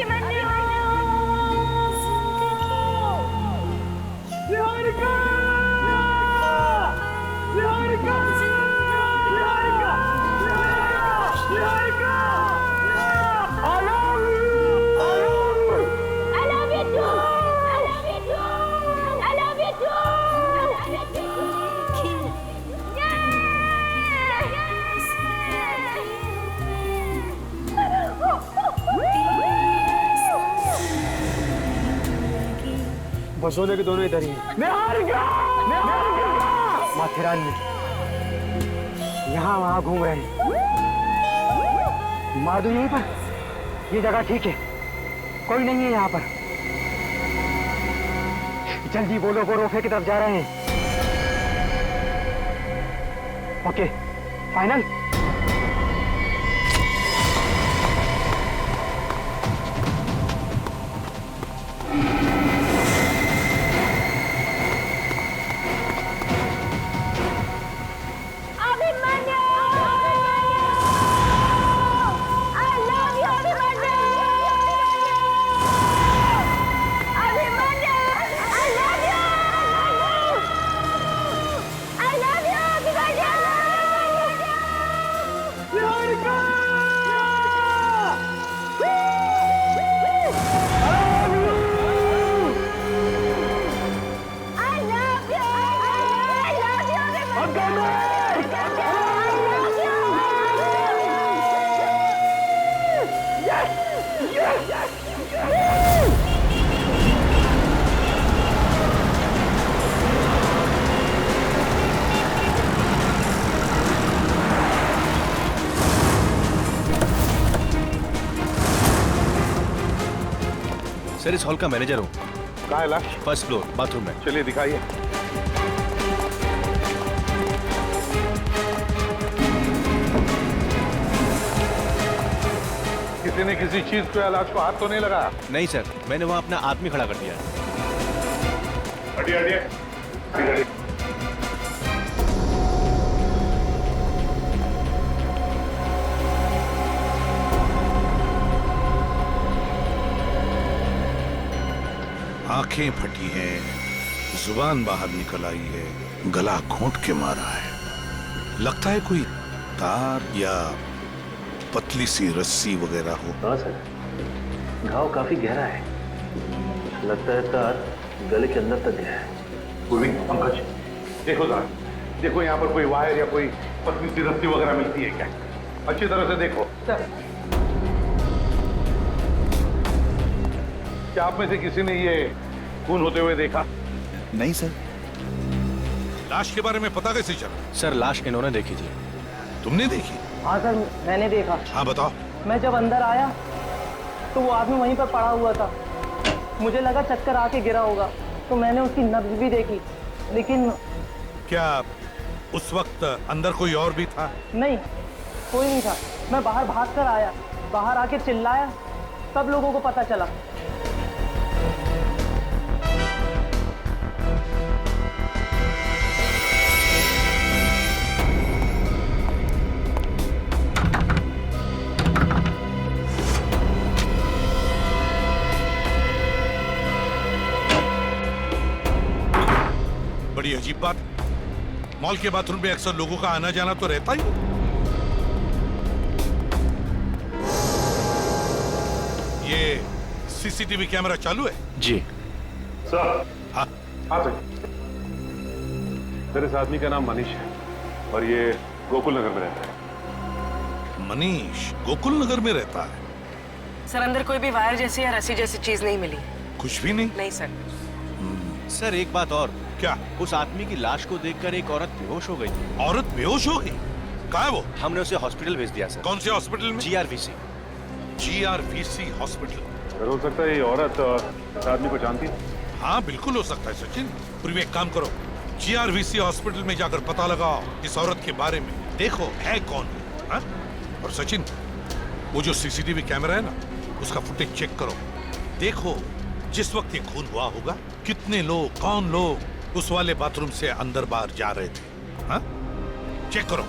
Abhimanyu! Niharika! Niharika! Niharika! Niharika! I love you! I love you! I love you too! I love you too! I love you too! I love you too! Basole के दोनों इधर ही हैं। निहारिका! निहारिका! माथेरान में यहाँ वहाँ घूम रहे हैं। मार दो यहीं पर। ये जगह ठीक है, कोई नहीं है यहाँ पर। जल्दी बोलो, वो रोफे की तरफ जा रहे हैं। Okay, final. Abhimanyu! I love you, Abhimanyu! Abhimanyu! I love you! I love you, Abhimanyu! Niharika! I love you! I love you, Abhimanyu! Sir, इस हॉल का मैनेजर हूँ। कहाँ है लाश? फर्स्ट फ्लोर, बाथरूम में। चलिए दिखाइए। किसी ने किसी चीज पे लाश को हाथ तो नहीं लगाया? नहीं सर, मैंने वहाँ अपना आदमी खड़ा कर दिया है। हटिए हटिए। आंखें फटी हैं, जुबान बाहर निकल आई है, गला घोंट के मारा है। लगता है कोई तार या पतली सी रस्सी वगैरह हो। हाँ सर, घाव काफी गहरा है। लगता है तार गले के अंदर तक गया है। पूर्वी, पंकज, देखो जरा, देखो यहाँ पर कोई वायर या कोई पतली सी रस्सी वगैरह मिलती है क्या? अच्छी तरह से देखो। क्या आप में से किसी ने ये खून होते हुए देखा? नहीं सर। लाश के बारे में पता कैसे चला? सर, लाश इन्होंने देखी थी। तुमने देखी? हाँ सर, मैंने देखा। हाँ बताओ। मैं जब अंदर आया तो वो आदमी वहीं पर पड़ा हुआ था। मुझे लगा चक्कर आके गिरा होगा, तो मैंने उसकी नब्ज भी देखी, लेकिन क्या उस वक्त अंदर कोई और भी था? नहीं, कोई नहीं था। मैं बाहर भाग कर आया, बाहर आके चिल्लाया, तब लोगों को पता चला। बड़ी अजीब बात। मॉल के बाथरूम में अक्सर लोगों का आना जाना तो रहता ही। ये सीसीटीवी कैमरा चालू है? जी सर। हाँ हाँ सर। सर, इस आदमी का नाम मनीष है और ये गोकुल नगर में रहता है। मनीष गोकुल नगर में रहता है? सर, अंदर कोई भी वायर जैसी या रस्सी जैसी चीज नहीं मिली। कुछ भी नहीं? नहीं सर। सर, एक बात और। क्या? उस आदमी की लाश को देखकर एक औरत बेहोश हो गई थी। औरत बेहोश हो गई? कहाँ है वो? हमने उसे हॉस्पिटल भेज दिया सर। कौन से हॉस्पिटल में? GRVC। GRVC hospital. सर, हो सकता है ये औरत इस आदमी को जानती है। हाँ बिल्कुल हो सकता है सचिन। पूर्वी एक काम करो, GRVC हॉस्पिटल में जाकर पता लगाओ इस औरत के बारे में। देखो है कौन। हाँ? और सचिन, वो जो सीसीटीवी कैमरा है ना, उसका फुटेज चेक करो। देखो जिस वक्त ये खून हुआ होगा, कितने लोग, कौन लोग उस वाले बाथरूम से अंदर बाहर जा रहे थे। हाँ? चेक करो।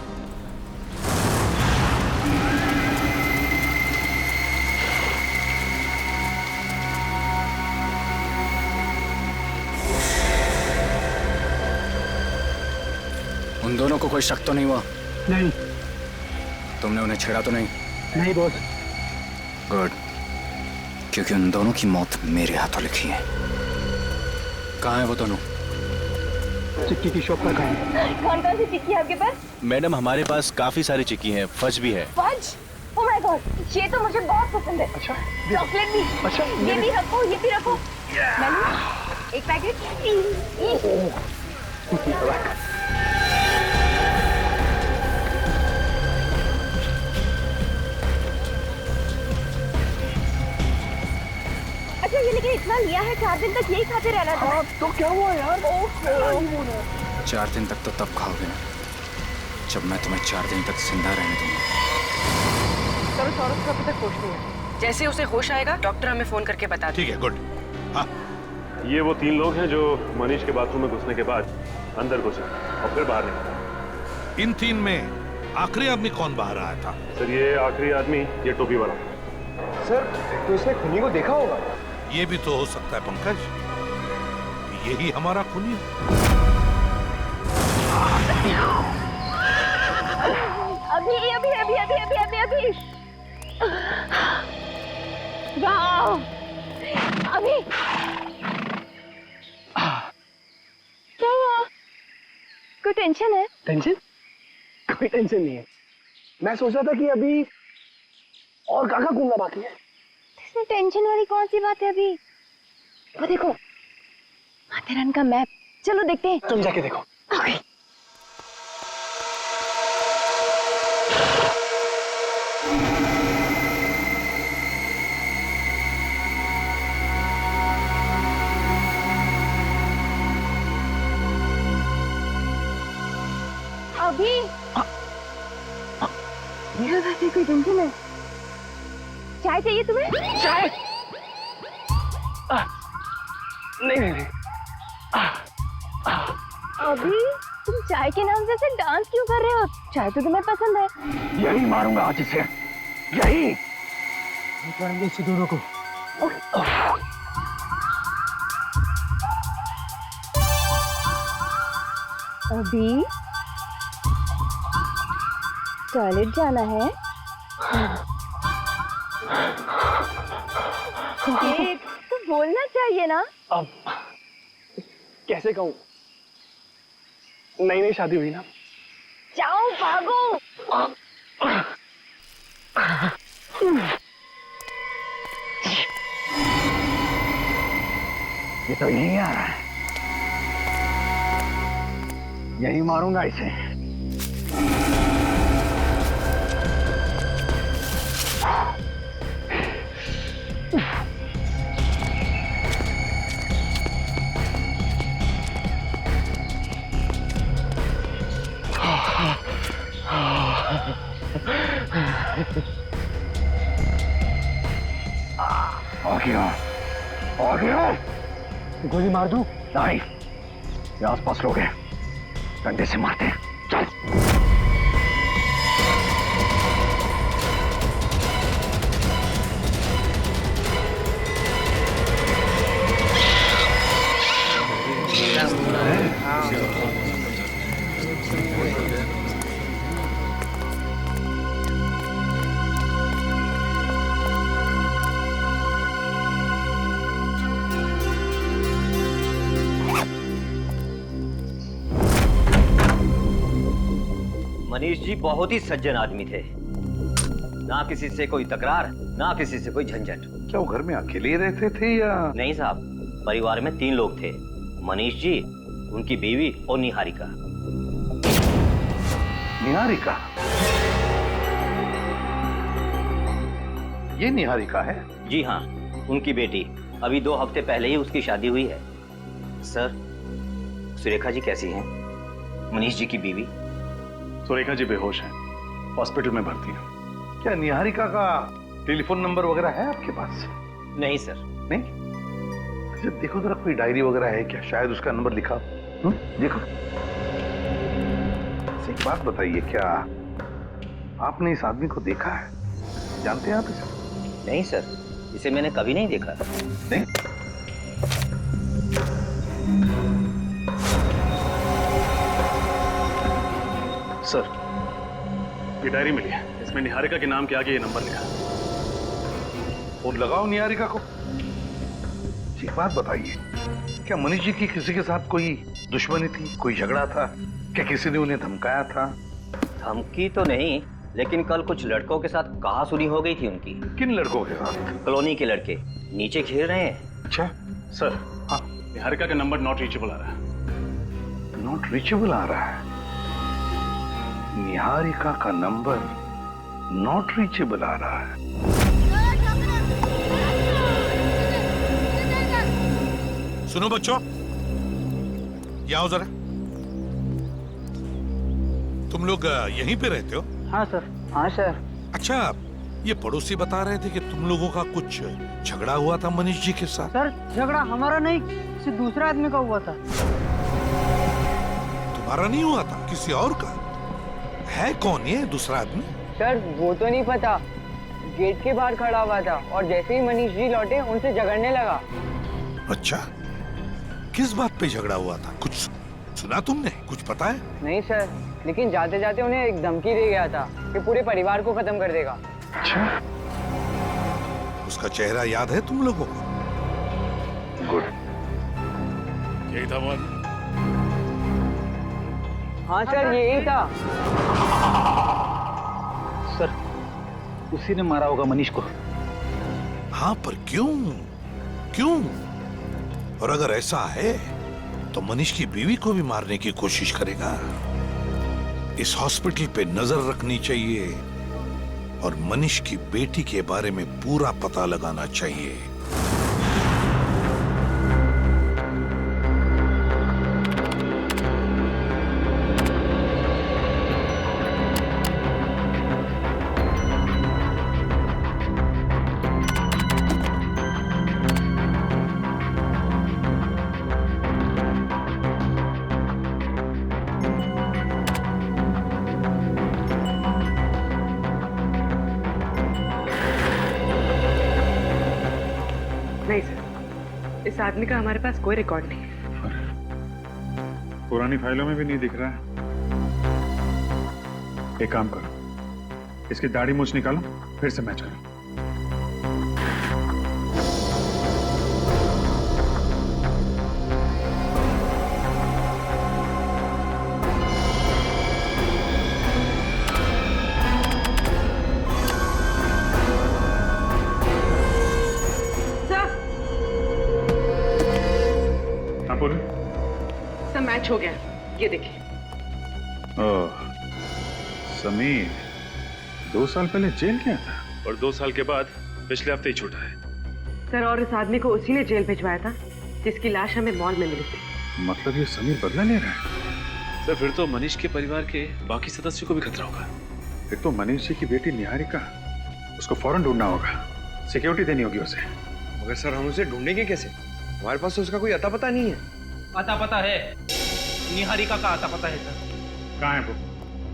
उन दोनों को कोई शक तो नहीं हुआ? नहीं तुमने उन्हें छेड़ा तो नहीं? नहीं बॉस। गुड, क्योंकि उन दोनों की मौत मेरे हाथों लिखी है। कहाँ है वो दोनों? चिक्की की शॉप पर गए। कौन कौन सी चिक्की है आपके पास? मैडम हमारे पास काफी सारी चिक्की हैं, फज भी है। फज? ओह माय गॉड, ये तो मुझे बहुत पसंद है। अच्छा चॉकलेट भी। अच्छा, ये भी रखो, ये भी रखो। मैंने एक पैकेट। अच्छा, ये लेकिन इतना लिया है, 4 दिन तक यही खाते रहना था। हाँ, तो क्या हुआ यार? 4 दिन तक तो तब खाओगे ना जब मैं तुम्हें 4 दिन तक जिंदा रहने दूंगा। सर, सौरभ को अभी तक होश नहीं है। जैसे उसे होश आएगा डॉक्टर हमें फोन करके बता ठीक है, गुड। हाँ, ये वो 3 लोग हैं जो मनीष के बाथरूम में घुसने के बाद अंदर घुसे और फिर बाहर निकले। इन 3 में आखिरी आदमी कौन बाहर आया था? सर ये आखिरी आदमी ये टोपी वाला। सर तो इसने खूनी को देखा होगा। ये भी तो हो सकता है पंकज, यही हमारा खूनी है। अभी अभी अभी अभी अभी अभी अभी वाह, अभी क्या हुआ? कोई टेंशन है? टेंशन? कोई टेंशन नहीं है। मैं सोच रहा था कि अभी और काका घूमना बाकी है। इसमें टेंशन वाली कौन सी बात है अभी? वो देखो, माथेरान का मैप। चलो देखते हैं। तुम जाके देखो। ओके। अभी मेरे वैसे कोई टेंशन है? चाय चाहिए तुम्हें? चाय? नहीं नहीं नहीं। अभी तुम चाय के नाम से ऐसे डांस क्यों कर रहे हो? चाय तो तुम्हें पसंद है। यही मारूंगा आज इसे, यही मारेंगे इस दोनों को। अभी टॉयलेट जाना है? ये तो बोलना चाहिए ना। अब कैसे कहूँ? नई नई शादी हुई ना। जाओ भागो। ये तो यही आ रहा है, यही मारूंगा इसे। आ गया। गोली मार दूं? नहीं, ये आसपास लोग हैं, डंडे से मारते हैं। चल। मनीष जी बहुत ही सज्जन आदमी थे, ना किसी से कोई तकरार, ना किसी से कोई झंझट। क्या वो घर में अकेले रहते थे या? नहीं साहब, परिवार में 3 लोग थे, मनीष जी, उनकी बीवी और निहारिका। निहारिका? ये निहारिका है? जी हाँ, उनकी बेटी। अभी 2 हफ्ते पहले ही उसकी शादी हुई है। सर, सुरेखा जी कैसी हैं? मनीष जी की बीवी। सुरेखा जी बेहोश हैं, हॉस्पिटल में भर्ती हैं। क्या निहारिका का टेलीफोन नंबर वगैरह है आपके पास? नहीं सर। नहीं? अच्छा देखो जरा, कोई डायरी वगैरह है क्या? शायद उसका नंबर लिखा। देखो। एक बात बताइए, क्या आपने इस आदमी को देखा है? जानते हैं आप इसे? नहीं सर, इसे मैंने कभी नहीं देखा। नहीं? सर, ये डायरी मिली है, इसमें निहारिका के नाम के आगे ये नंबर लिखा। फोन लगाओ निहारिका को। एक बात बताइए, क्या मनीष जी की किसी के साथ कोई दुश्मनी थी, कोई झगड़ा था? क्या किसी ने उन्हें धमकाया था? धमकी तो नहीं, लेकिन कल कुछ लड़कों के साथ कहासुनी हो गई थी उनकी। किन लड़कों के साथ? कॉलोनी के लड़के नीचे घेर रहे हैं। अच्छा सर, हाँ, निहारिका का नंबर नॉट रीचेबल आ रहा है। नॉट रीचेबल आ रहा है? निहारिका का नंबर नॉट रीचेबल आ रहा है। सुनो बच्चों, ये आओ जरा। तुम लोग यहीं पे रहते हो? हाँ सर। हाँ सर। अच्छा, ये पड़ोसी बता रहे थे कि तुम लोगों का कुछ झगड़ा हुआ था मनीष जी के साथ। सर झगड़ा हमारा नहीं, किसी दूसरे आदमी का हुआ था। तुम्हारा नहीं हुआ था, किसी और का? है कौन ये दूसरा आदमी? सर वो तो नहीं पता, गेट के बाहर खड़ा हुआ था और जैसे ही मनीष जी लौटे उनसे झगड़ने लगा। अच्छा, किस बात पे झगड़ा हुआ था? कुछ सुना तुमने? कुछ पता है? नहीं सर, लेकिन जाते जाते उन्हें एक धमकी दे गया था कि पूरे परिवार को खत्म कर देगा। अच्छा, उसका चेहरा याद है तुम लोगों को? गुड। यही था वो? हाँ सर, यही था। सर, उसी ने मारा होगा मनीष को। हाँ, पर क्यों? क्यों? और अगर ऐसा है तो मनीष की बीवी को भी मारने की कोशिश करेगा। इस हॉस्पिटल पे नजर रखनी चाहिए और मनीष की बेटी के बारे में पूरा पता लगाना चाहिए। नहीं सर, इस आदमी का हमारे पास कोई रिकॉर्ड नहीं है। पुरानी फाइलों में भी नहीं दिख रहा है। एक काम करो, इसकी दाढ़ी मूछ निकालो, फिर से मैच करो। सब मैच हो गया, ये देखिए। ओह, समीर 2 साल पहले जेल गया था और 2 साल के बाद पिछले हफ्ते ही छूटा है। सर, और इस आदमी को उसी ने जेल भिजवाया था जिसकी लाश हमें मॉल में मिली थी। मतलब ये समीर बदला ले रहा है? सर, फिर तो मनीष के परिवार के बाकी सदस्यों को भी खतरा होगा। फिर तो मनीष जी की बेटी निहारिका, उसको फौरन ढूंढना होगा, सिक्योरिटी देनी होगी उसे। मगर सर, हम उसे ढूंढेंगे कैसे? हमारे पास तो उसका कोई अता पता नहीं है। आता पता है, निहारिका का आता पता है सर। कहाँ है वो?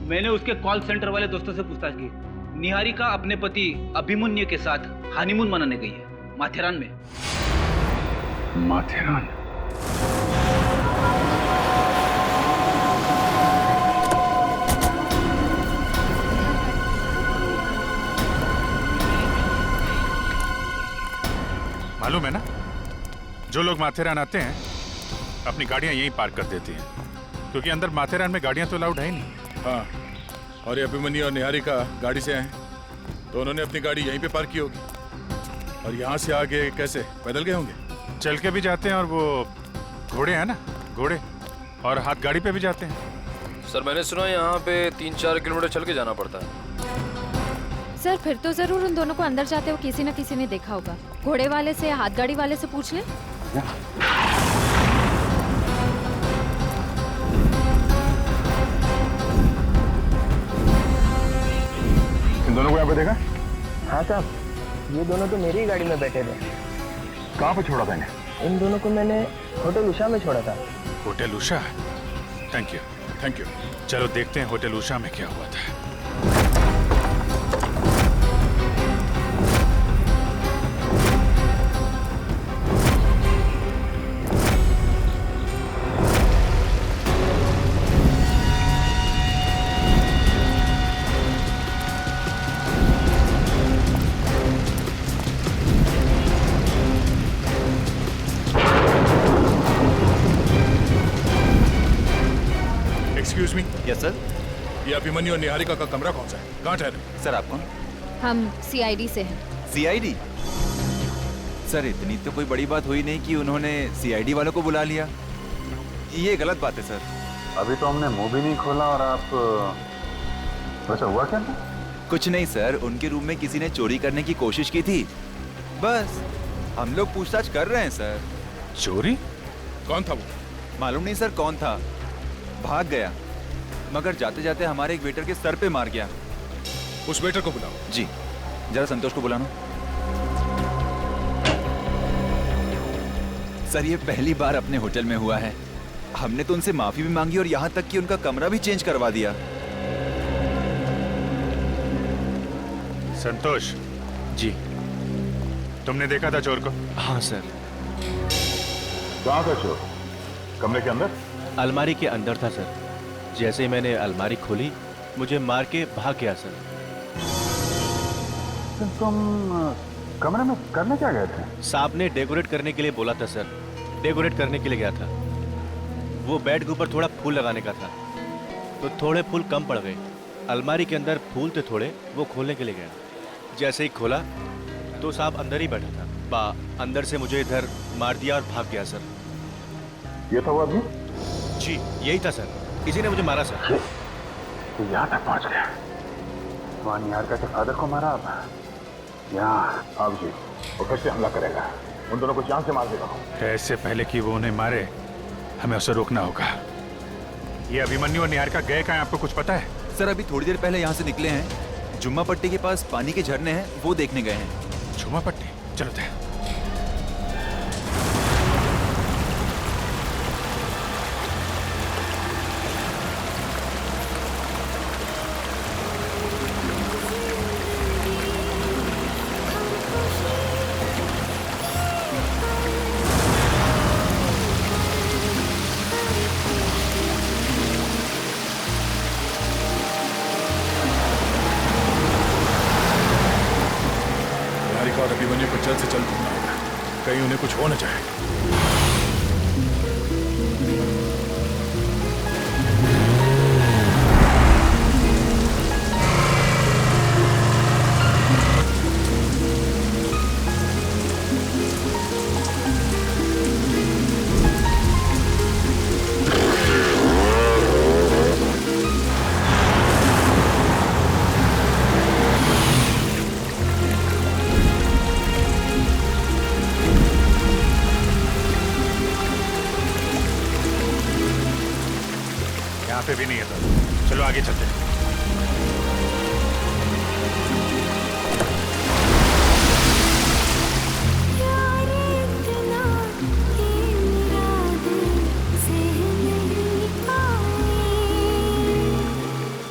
मैंने उसके कॉल सेंटर वाले दोस्तों से पूछताछ की। निहारिका अपने पति अभिमन्यु के साथ हनीमून मनाने गई है माथेरान में। माथेरान? मालूम है ना, जो लोग माथेरान आते हैं अपनी गाड़ियां यहीं पार्क कर देती हैं, क्योंकि अंदर माथेरान में गाड़ियां तो अलाउड है ही नहीं। हाँ, और ये अभिमन्यु और निहारिका गाड़ी से आए तो उन्होंने अपनी गाड़ी यहीं पे पार्क की होगी। और यहाँ से आगे कैसे, पैदल गए होंगे? चल के भी जाते हैं और वो घोड़े हैं ना, घोड़े, और हाथ गाड़ी पे भी जाते हैं। सर, मैंने सुना यहाँ पे 3-4 किलोमीटर चल के जाना पड़ता है। सर, फिर तो जरूर उन दोनों को अंदर जाते हुए किसी न किसी ने देखा होगा। घोड़े वाले से या हाथ गाड़ी वाले से पूछ ले। इन दोनों को यहाँ पे देखा? हाँ साहब, ये दोनों तो मेरी ही गाड़ी में बैठे थे। कहाँ पे छोड़ा था इन्हें? इन दोनों को मैंने होटल उषा में छोड़ा था। Hotel Usha? Thank you, thank you. चलो देखते हैं होटल उषा में क्या हुआ था। Excuse me. Yes sir. ये अभिमन्यु और निहारिका का कमरा कौन सा है? कहाँ ठहरे? सर आप कौन? हम सीआईडी से हैं। सीआईडी? सर इतनी तो कोई बड़ी बात हुई नहीं कि उन्होंने सीआईडी वालों को बुला लिया। ये गलत बात है सर। अभी तो हमने मुंह भी नहीं खोला और आप वैसे हुआ क्या था? कुछ नहीं सर, उनके रूम में किसी ने चोरी करने की कोशिश की थी, बस हम लोग पूछताछ कर रहे हैं सर। चोरी? कौन था वो? मालूम नहीं सर कौन था, भाग गया, मगर जाते जाते हमारे एक वेटर के सर पे मार गया। उस वेटर को बुलाओ। जी, जरा संतोष को बुलाना। सर ये पहली बार अपने होटल में हुआ है, हमने तो उनसे माफी भी मांगी और यहाँ तक कि उनका कमरा भी चेंज करवा दिया। संतोष जी। तुमने देखा था चोर को? हाँ सर। कहाँ था चोर? कमरे के अंदर? अलमारी के अंदर था सर। जैसे ही मैंने अलमारी खोली मुझे मार के भाग गया सर। तुम कमरे में करने क्या गए थे? साहब ने डेकोरेट करने के लिए बोला था सर, डेकोरेट करने के लिए गया था। वो बेड के ऊपर थोड़ा फूल लगाने का था, तो थोड़े फूल कम पड़ गए। अलमारी के अंदर फूल थे थोड़े, वो खोलने के लिए गया। जैसे ही खोला तो साहब अंदर ही बैठा था। अंदर से मुझे इधर मार दिया और भाग गया सर। ये था वो आदमी? जी यही था सर, इसी ने मुझे मारा सर। तो यहाँ तक पहुँच गया। वहाँ निहारिका के फादर को मारा। अब यहाँ अब जी वो फिर से हमला करेगा, उन दोनों को जान से मार देगा। ऐसे पहले कि वो उन्हें मारे हमें उसे रोकना होगा। ये अभिमन्यु और निहारिका गए कहाँ, आपको कुछ पता है? सर अभी थोड़ी देर पहले यहाँ से निकले हैं, जुम्मा पट्टी के पास पानी के झरने हैं, वो देखने गए हैं। जुम्मा पट्टी? चलो थे। और अभिमन्यु को जल्द से जल्द ढूंढना होगा, कहीं उन्हें कुछ हो न जाए। यहाँ पे भी नहीं है तो चलो आगे चलते हैं।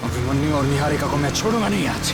अभिमन्यु और निहारिका को मैं छोड़ूंगा नहीं आज।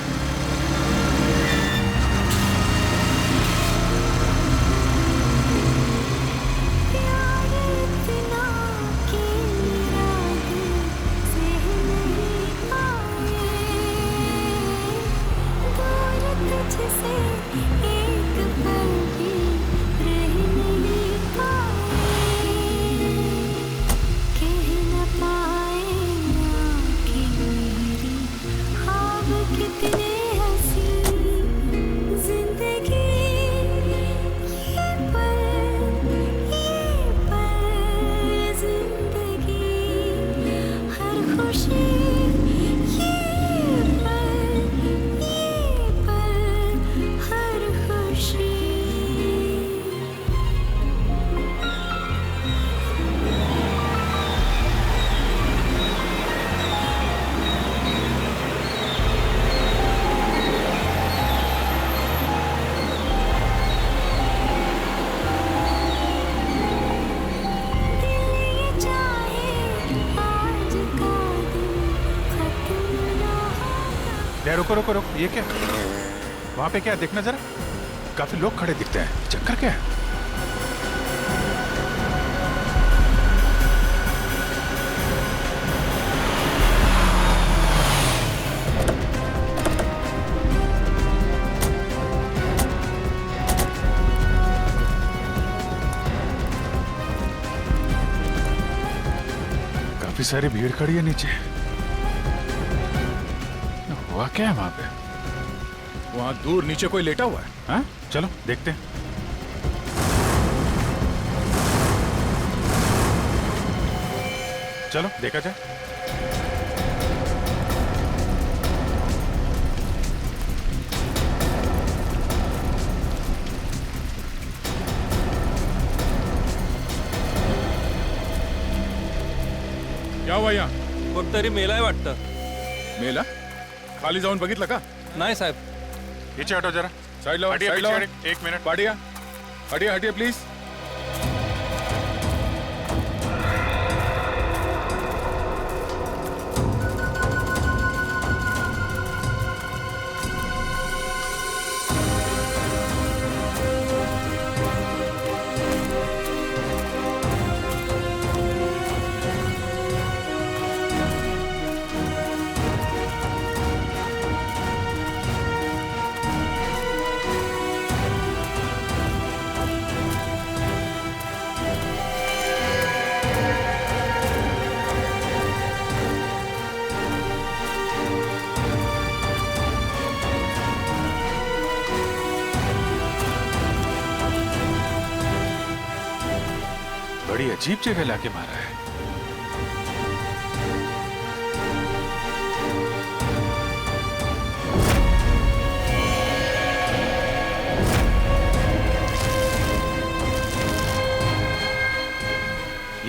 रुको रुको रुको, ये क्या? वहां पे क्या देखना जरा, काफी लोग खड़े दिखते हैं, चक्कर क्या है? काफी सारी भीड़ खड़ी है नीचे। क्या है वहां पे? वहां दूर नीचे कोई लेटा हुआ है। हाँ, चलो देखते हैं। चलो देखा जाए। क्या हुआ यहाँ? कोणतरी मेलाय वाटतं. मेला? खाली जाऊन बघितलं का? नाही साहेब. पीछे हटो जरा. साइड लाओ, हटिए, साइड पीछे लाओ. हटिए, एक मिनट. हटिए, हटिए, हटिए प्लीज. बड़ी अजीब जगह लाके मारा है।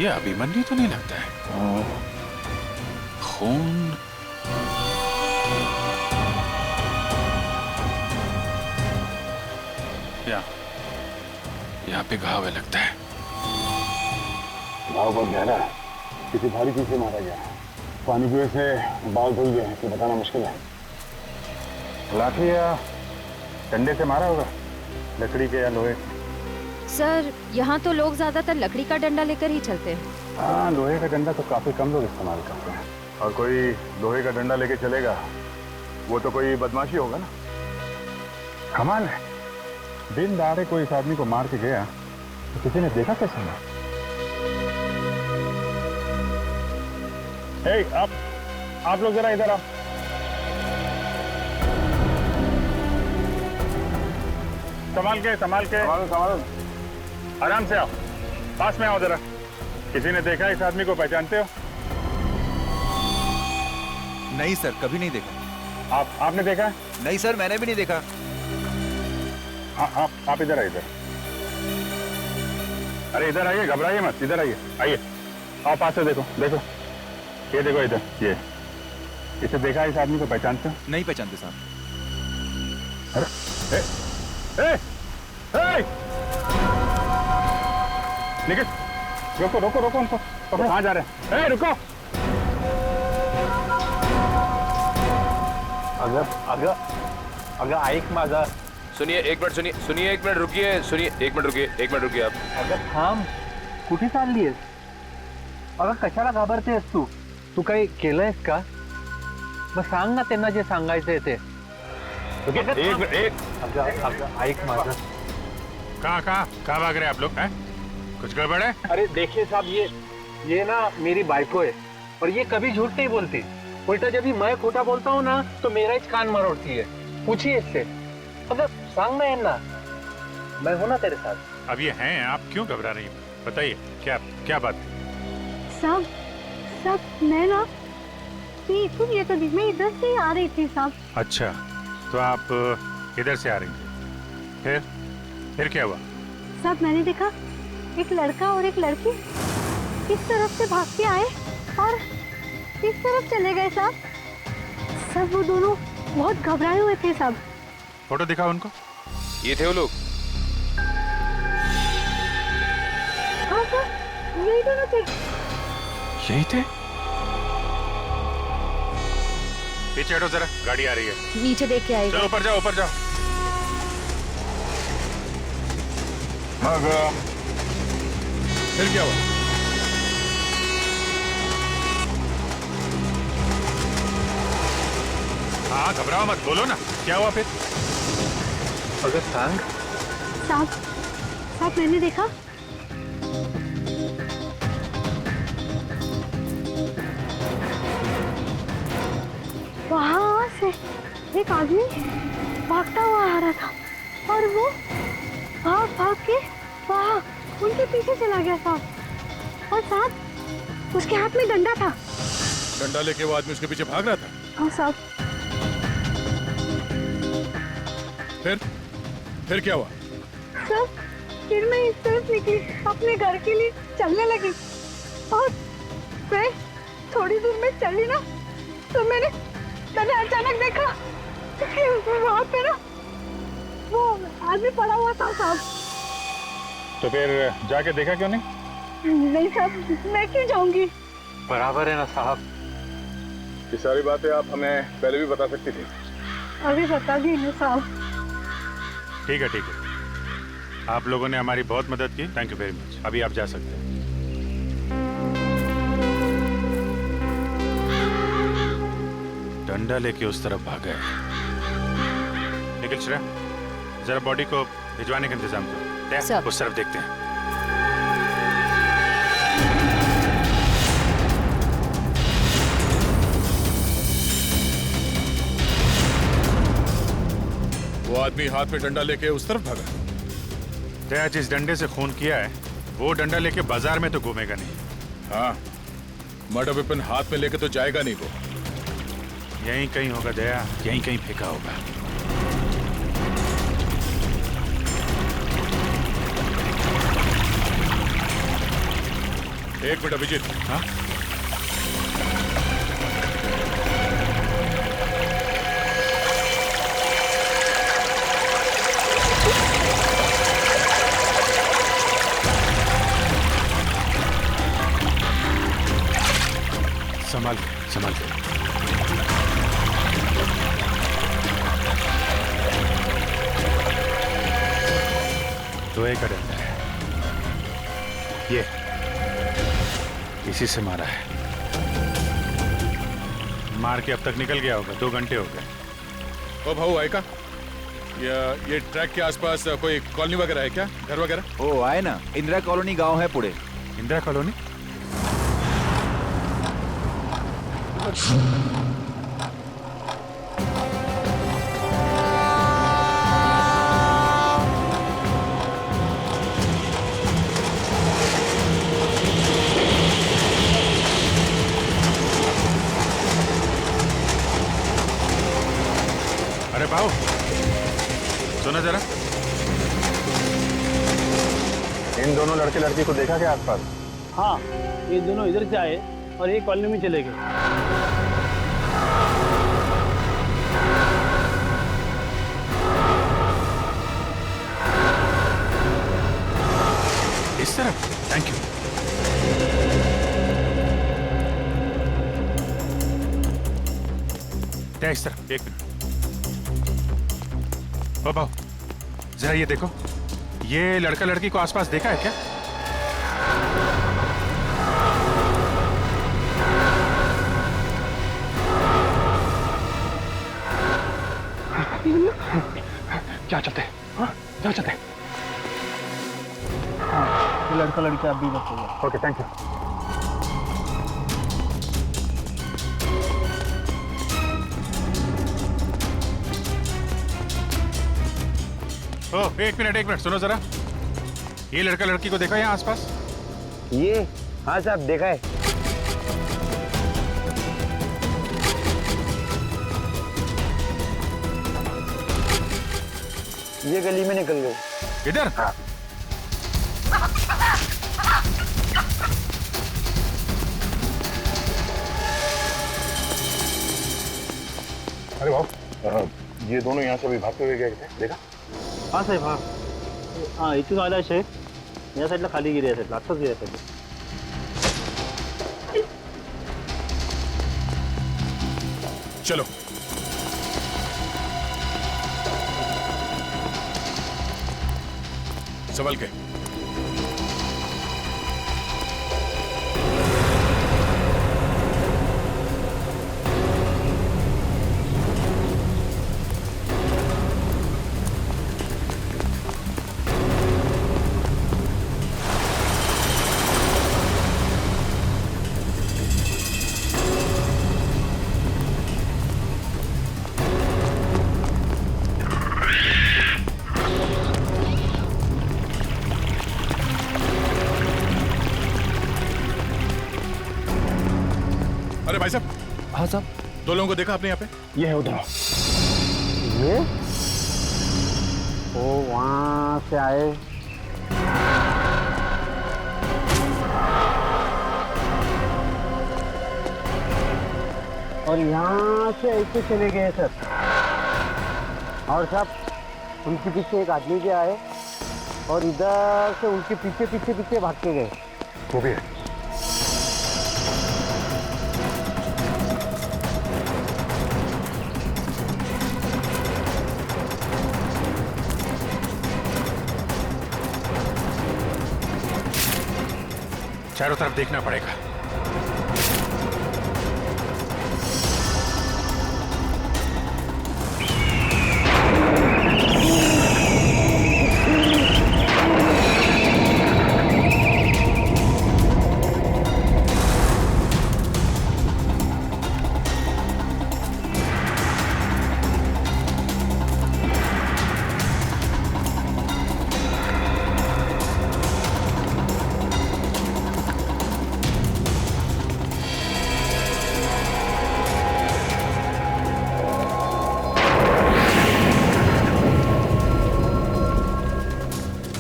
ये अभिमन्यु तो नहीं लगता है। खून। यहाँ पे घाव है लगता है। घाव बहुत गहरा है, किसी भारी चीज से मारा गया है। पानी की वजह से बाल धुल गए हैं, तो बताना मुश्किल है। लाठी या डंडे से मारा होगा, लकड़ी के या लोहे के। सर, यहाँ तो लोग ज्यादातर लकड़ी का डंडा लेकर ही चलते हैं। हाँ, लोहे का डंडा तो काफी कम लोग इस्तेमाल करते हैं। और कोई लोहे का डंडा लेके चलेगा, वो तो कोई बदमाशी होगा ना। कमाल है, दिन दहाड़े कोई इस आदमी को मार के गया तो किसी ने देखा कैसे ना? आप लोग जरा इधर आओ। संभाल के आराम से आओ, पास में आओ जरा। किसी ने देखा इस आदमी को? पहचानते हो? नहीं सर, कभी नहीं देखा। आपने देखा? नहीं सर, मैंने भी नहीं देखा। आप इधर आइए, इधर। अरे इधर आइए, घबराइए मत, इधर आइए, आइए। आओ पास से देखो, ये देखो इधर, ये इसे देखा इस आदमी को? पहचानते हो? नहीं पहचानते साहब। अरे निखिल, रोको उनको। कहाँ जा रहे हैं? रुको। अगर ऐक माझा. सुनिए एक मिनट रुकिए आप. अगं थांब, कुठे चाललीयस? अगं कशाला घाबरतेस तू? तू काही केलंयस का? मग सांग ना त्यांना जे सांगायचंय ते. ऐक माझा. कहाँ भाग रहे हैं आप लोग? हैं? कुछ गड़बड़ है? अरे देखिए साहब, ये ना मेरी बाइको है और ये कभी झूठ नहीं बोलती। उल्टा जब भी मैं खोटा बोलता हूँ ना तो मेरा ही कान मरोड़ती है। पूछिए इससे। अगर सांग ना इन्ना, मैं हूं ना तेरे साथ। अब ये हैं, आप क्यों घबरा रही हैं? बताइए क्या बात है? साहब मैं ना ये तो मैं इधर से आ रही थी साहब। अच्छा, तो आप इधर से आ रही थी, फिर क्या हुआ? साहब मैंने देखा एक लड़का और एक लड़की इस तरफ से भाग के आए और इस तरफ चले गए साहब। वो दोनों बहुत घबराए हुए थे साहब। फोटो दिखाओ उनको। ये थे वो लोग? हाँ सर, यही दोनों थे। यही थे? पीछे हटो जरा, गाड़ी आ रही है। नीचे देख के आएगा। चलो ऊपर जाओ। फिर क्या हुआ? हाँ, घबराओ मत, बोलो ना, क्या हुआ फिर? अगर सांग। साहब मैंने देखा वहां से एक आदमी भागता हुआ आ रहा था और वो भाग भाग के वहाँ उनके पीछे चला गया साहब, और साहब उसके हाथ में डंडा था। डंडा लेके वो आदमी उसके पीछे भाग रहा था? हाँ साहब। फिर क्या हुआ? सर फिर मैं इस तरफ निकली, अपने घर के लिए चलने लगी, और मैं थोड़ी दूर में चली ना तो मैंने अचानक देखा कि वहाँ पे ना वो आदमी पड़ा हुआ था साहब। तो फिर जाके देखा क्यों नहीं? नहीं साहब, मैं क्यों जाऊंगी? बराबर है ना साहब। ये सारी बातें आप हमें पहले भी बता सकती थी। अभी बता दी ना साहब। ठीक है ठीक है, आप लोगों ने हमारी बहुत मदद की, थैंक यू वेरी मच। अभी आप जा सकते हैं। डंडा लेके उस तरफ भागा है। निखिल श्रेया, जरा बॉडी को भिजवाने का इंतजाम करो। उस तरफ देखते हैं। वो आदमी हाथ में डंडा लेके उस तरफ भागा। दया, जिस डंडे से खून किया है वो डंडा लेके बाजार में तो घूमेगा नहीं। हाँ, मर्डर वेपन हाथ में लेके तो जाएगा नहीं वो। यहीं कहीं होगा दया, यहीं कहीं फेंका होगा। एक मिनट अभिजीत। हाँ, संभाल संभाल। लोहे का डंडा है ये, इसी से मारा है। मार के अब तक निकल गया होगा, 2 घंटे हो गए। ओ भाऊ आए का? ये ट्रैक के आसपास कोई कॉलोनी वगैरह है क्या, घर वगैरह? ओ आए ना, इंदिरा कॉलोनी गांव है पुणे। इंदिरा कॉलोनी? अरे भाऊ सुनो जरा। इन दोनों लड़के लड़की को देखा क्या आसपास? हाँ, ये दोनों इधर से आए और एक कॉलोनी में चले गए। इस तरफ? Thank you. क्या इस तरफ? एक मिनट। ओ भाऊ जरा ये देखो, ये लड़का लड़की को आसपास देखा है क्या? क्या चलते? हाँ, क्या चलते? हाँ, ये लड़का लड़की आप भी बताइए। Okay thank you. ओ एक मिनट सुनो जरा, ये लड़का लड़की को देखा यहाँ आसपास? ये हाँ साहब देखा है। ये गली में निकल गए। इधर? अरे वाह, ये दोनों यहाँ से अभी भागते हुए गए थे, देखा? हाँ साहेब, हाँ हाँ, इथून आला शेख या साईडला खाली गिरी साईडला, आत्ताच गिरी साईडला. चलो संभल के. भाई साहब। हाँ साहब। 2 लोगों को देखा आपने यहाँ पे? ये है उधर। ये वो वहां से आए, और यहाँ से ऐसे चले गए सर। और साहब उनके पीछे एक आदमी भी आए और इधर से उनके पीछे पीछे पीछे भाग के गए। वो भी है। चारों तरफ देखना पड़ेगा।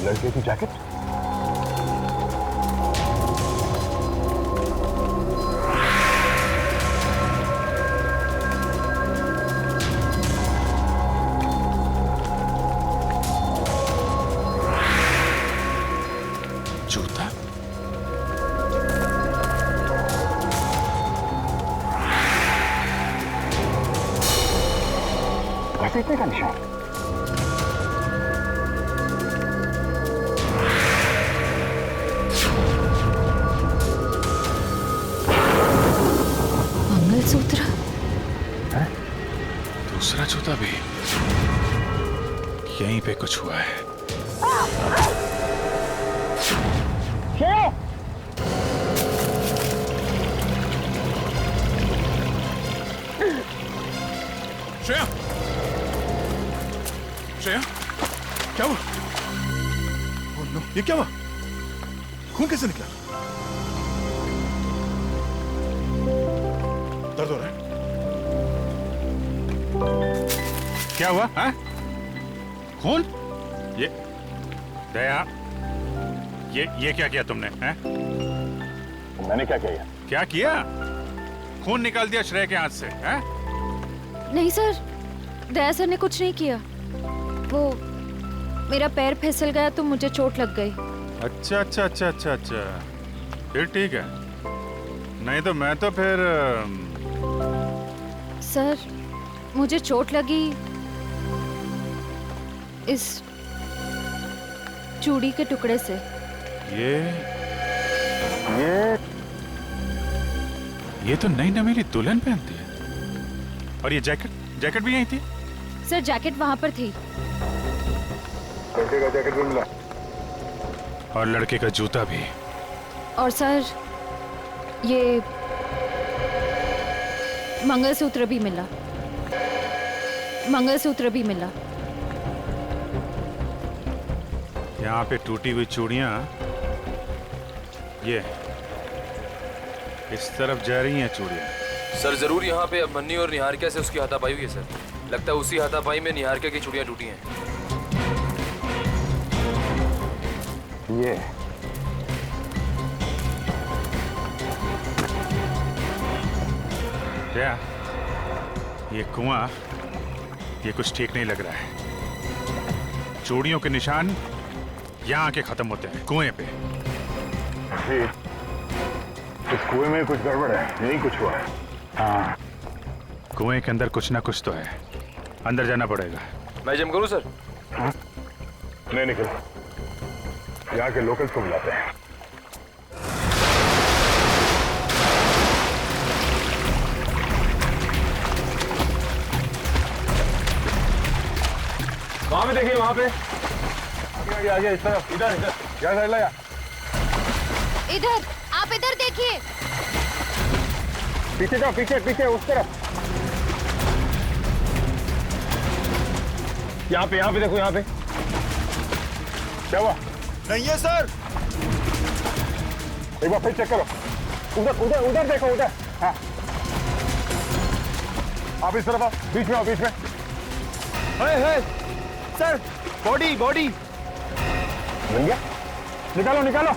लड़के की जैकेट? जूता? घसीटने का निशान। मंगलसूत्र? दूसरा जूता भी यहीं पे कुछ हुआ है। श्रेया, श्रेया, क्या हुआ? ओह नो, ये क्या हुआ? खून कैसे निकला? दर्द हो रहा है? क्या हुआ? हाँ? खून? ये दया, ये क्या किया तुमने? हैं? मैंने क्या किया? क्या किया? खून निकाल दिया श्रेय के हाथ से? हैं? नहीं सर, दया सर ने कुछ नहीं किया। वो मेरा पैर फिसल गया तो मुझे चोट लग गई। अच्छा अच्छा अच्छा अच्छा अच्छा, फिर ठीक है। नहीं तो मैं तो फिर सर मुझे चोट लगी इस चूड़ी के टुकड़े से। ये तो नई नवेली दुल्हन पहनती है। और ये जैकेट भी यही थी? सर जैकेट वहां पर थी। लड़के का जैकेट भी मिला और लड़के का जूता भी। और सर ये मंगलसूत्र भी मिला। मंगलसूत्र भी मिला। यहाँ पे टूटी हुई चूड़ियां ये इस तरफ जा रही हैं चूड़ियां। सर जरूर यहाँ पे अभिमन्यु और निहारिका से उसकी हाथापाई हुई है सर। लगता है उसी हाथापाई में निहारिका की चूड़ियां टूटी हैं। ये क्या? ये कुआं, ये कुछ ठीक नहीं लग रहा है। चूड़ियों के निशान यहाँ आके खत्म होते हैं, कुएं पे। इस कुएं में कुछ गड़बड़ है, यही कुछ हुआ है। हाँ, कुएं के अंदर कुछ ना कुछ तो है। अंदर जाना पड़ेगा। मैं जम करूं सर? हाँ? नहीं निकल, यहाँ के लोकल्स को बुलाते हैं। वहां पे देखिए, वहां पे आगे इस तरफ, इधर यहाँ साइड लगा। इधर, आप इधर देखिए। पीछे जाओ, पीछे उस तरफ। यहाँ पे देखो, यहाँ पे क्या हुआ? नहीं है सर। एक बार फिर चेक करो। उधर देखो, उधर। हाँ आप इस तरफ आओ, बीच में आओ, बीच में। सर, बॉडी बॉडी बन गया, निकालो निकालो,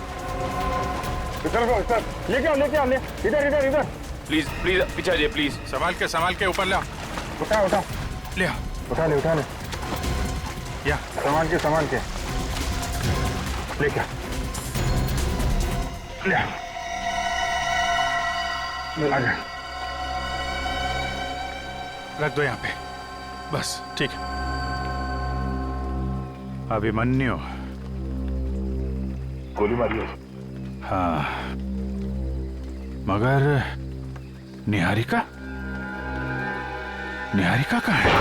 इस तरफ लेके आओ, लेके आओ, इधर इधर इधर। प्लीज प्लीज पीछे आ जाइए प्लीज। संभाल के ऊपर लाओ। उठाओ उठाओ, ले उठा ले या सामान के लेके आ, ले आ जा। रख दो यहाँ पे, बस ठीक है। अभिमन्यु गोली मारी है। हाँ, मगर निहारिका कहाँ है?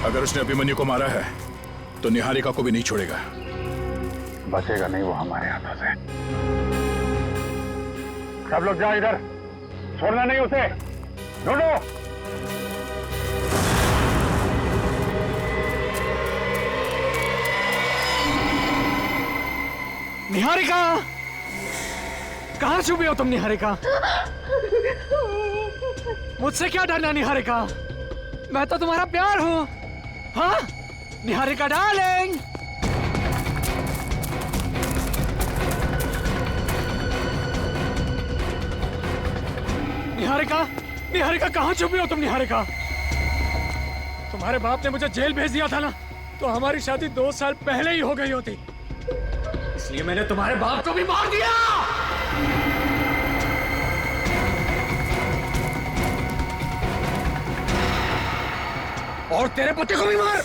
अगर उसने अभिमन्यु को मारा है तो निहारिका को भी नहीं छोड़ेगा। बचेगा नहीं वो हमारे हाथों से। सब लोग जाओ इधर, छोड़ना नहीं उसे, ढूंढो। निहारिका, कहाँ छुपी हो तुम निहारिका? मुझसे क्या डरना निहारिका? मैं तो तुम्हारा प्यार हूँ। हाँ निहारिका डार्लिंग। निहारिका कहाँ छुपी हो तुम निहारिका? तुम्हारे बाप ने मुझे जेल भेज दिया था ना, तो हमारी शादी 2 साल पहले ही हो गई होती, इसलिए मैंने तुम्हारे बाप को भी मार दिया। और तेरे पति को भी मार।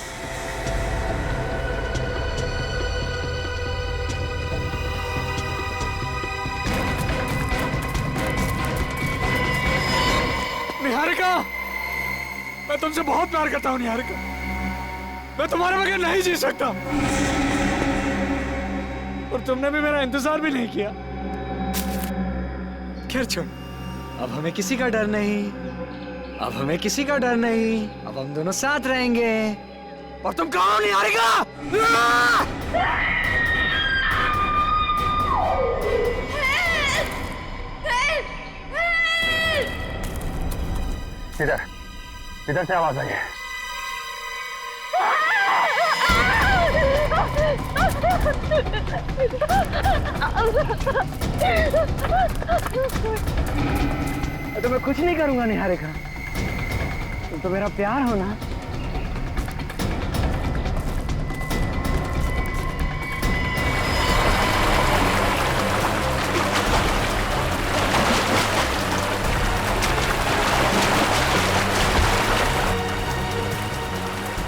निहारिका, मैं तुमसे बहुत प्यार करता हूँ निहारिका, मैं तुम्हारे बगैर नहीं जी सकता, और तुमने भी मेरा इंतजार भी नहीं किया। खैर छोड़, अब हमें किसी का डर नहीं, अब हमें किसी का डर नहीं, अब हम दोनों साथ रहेंगे। और तुम कौन निहारिका? इधर इधर से आवाज आई है। तो मैं कुछ नहीं करूंगा निहारिका, तुम तो मेरा प्यार हो ना।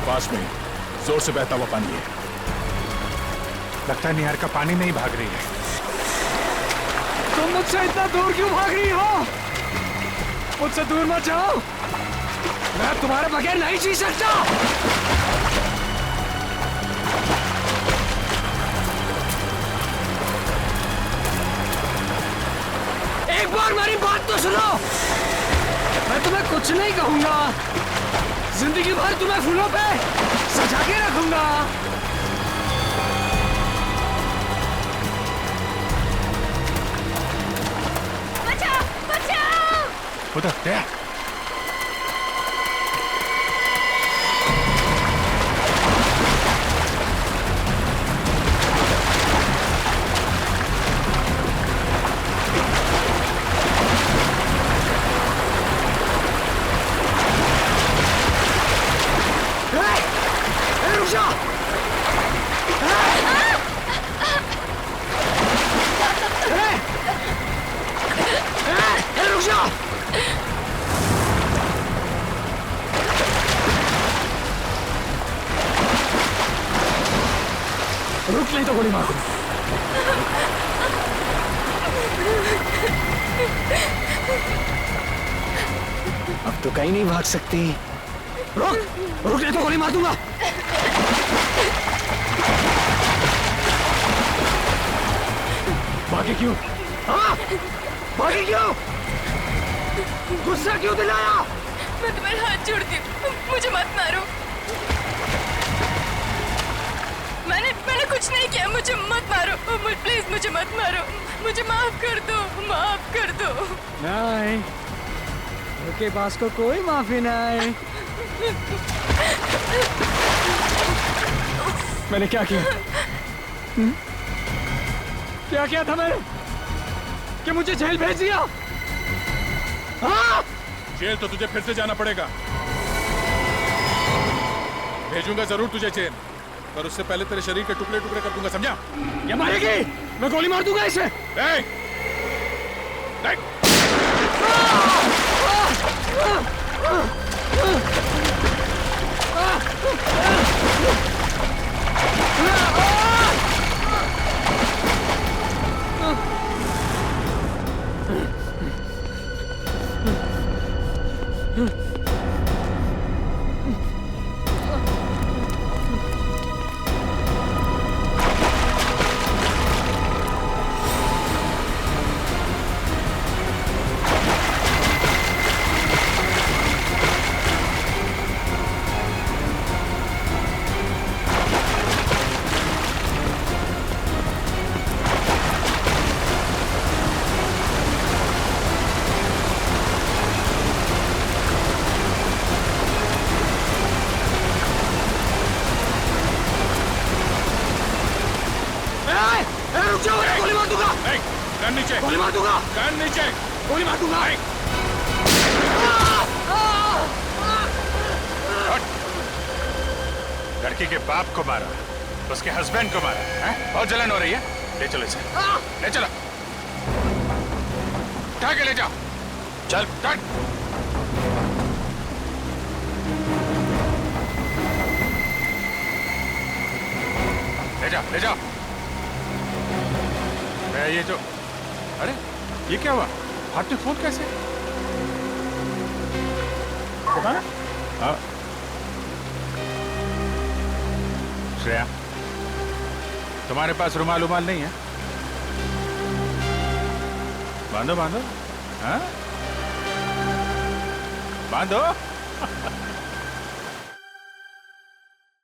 पास में जोर से बहता हुआ पानी है। लगता है निहारिका पानी में ही भाग रही है। तुम मुझसे इतना दूर क्यों भाग रही हो? मुझसे दूर मत जाओ, मैं तुम्हारे बगैर नहीं जी सकता। एक बार मेरी बात तो सुनो, मैं तुम्हें कुछ नहीं कहूंगा, जिंदगी भर तुम्हें फूलों पे सजा के रखूंगा। बचाओ, बचाओ। उधर क्या? रुक नहीं तो गोली मार दूंगा। अब तो कहीं नहीं भाग सकती। रुक नहीं तो गोली मार दूंगा। भागे क्यों? हाँ? भागे क्यों? गुस्सा क्यों दिलाया? मैं तुम्हारे हाथ जोड़ती हूँ, मुझे मत मारो। मैंने कुछ नहीं किया, मुझे मत मारो। प्लीज मुझे मत मारो, मुझे माफ कर दो, माफ कर दो। नहीं, उनके पास को कोई माफी नहीं। मैंने क्या किया? क्या किया था मैंने कि मुझे जेल भेज दिया? हाँ? जेल तो तुझे फिर से जाना पड़ेगा। भेजूंगा जरूर तुझे जेल, पर उससे पहले तेरे शरीर के टुकड़े टुकड़े कर दूंगा, समझा? ये मारेगी, मैं गोली मार दूंगा इसे। नहीं, नहीं। गोली मार दूंगा। गन नीचे, गोली मार दूंगा। गन नीचे, गोली मार दूंगा। लड़की के बाप को मारा, उसके हस्बैंड को मारा, हैं? बहुत जलन हो रही है। ले चलो इसे, ले चलो, उठा के ले जाओ। चल, चल। ले जाओ, ले जाओ। मैं ये जो, अरे ये क्या हुआ? हाथ में फोन कैसे? पता ना? हाँ। श्रेया, तुम्हारे पास रुमाल उमाल नहीं है? बांधो बांधो, हाँ? बांधो।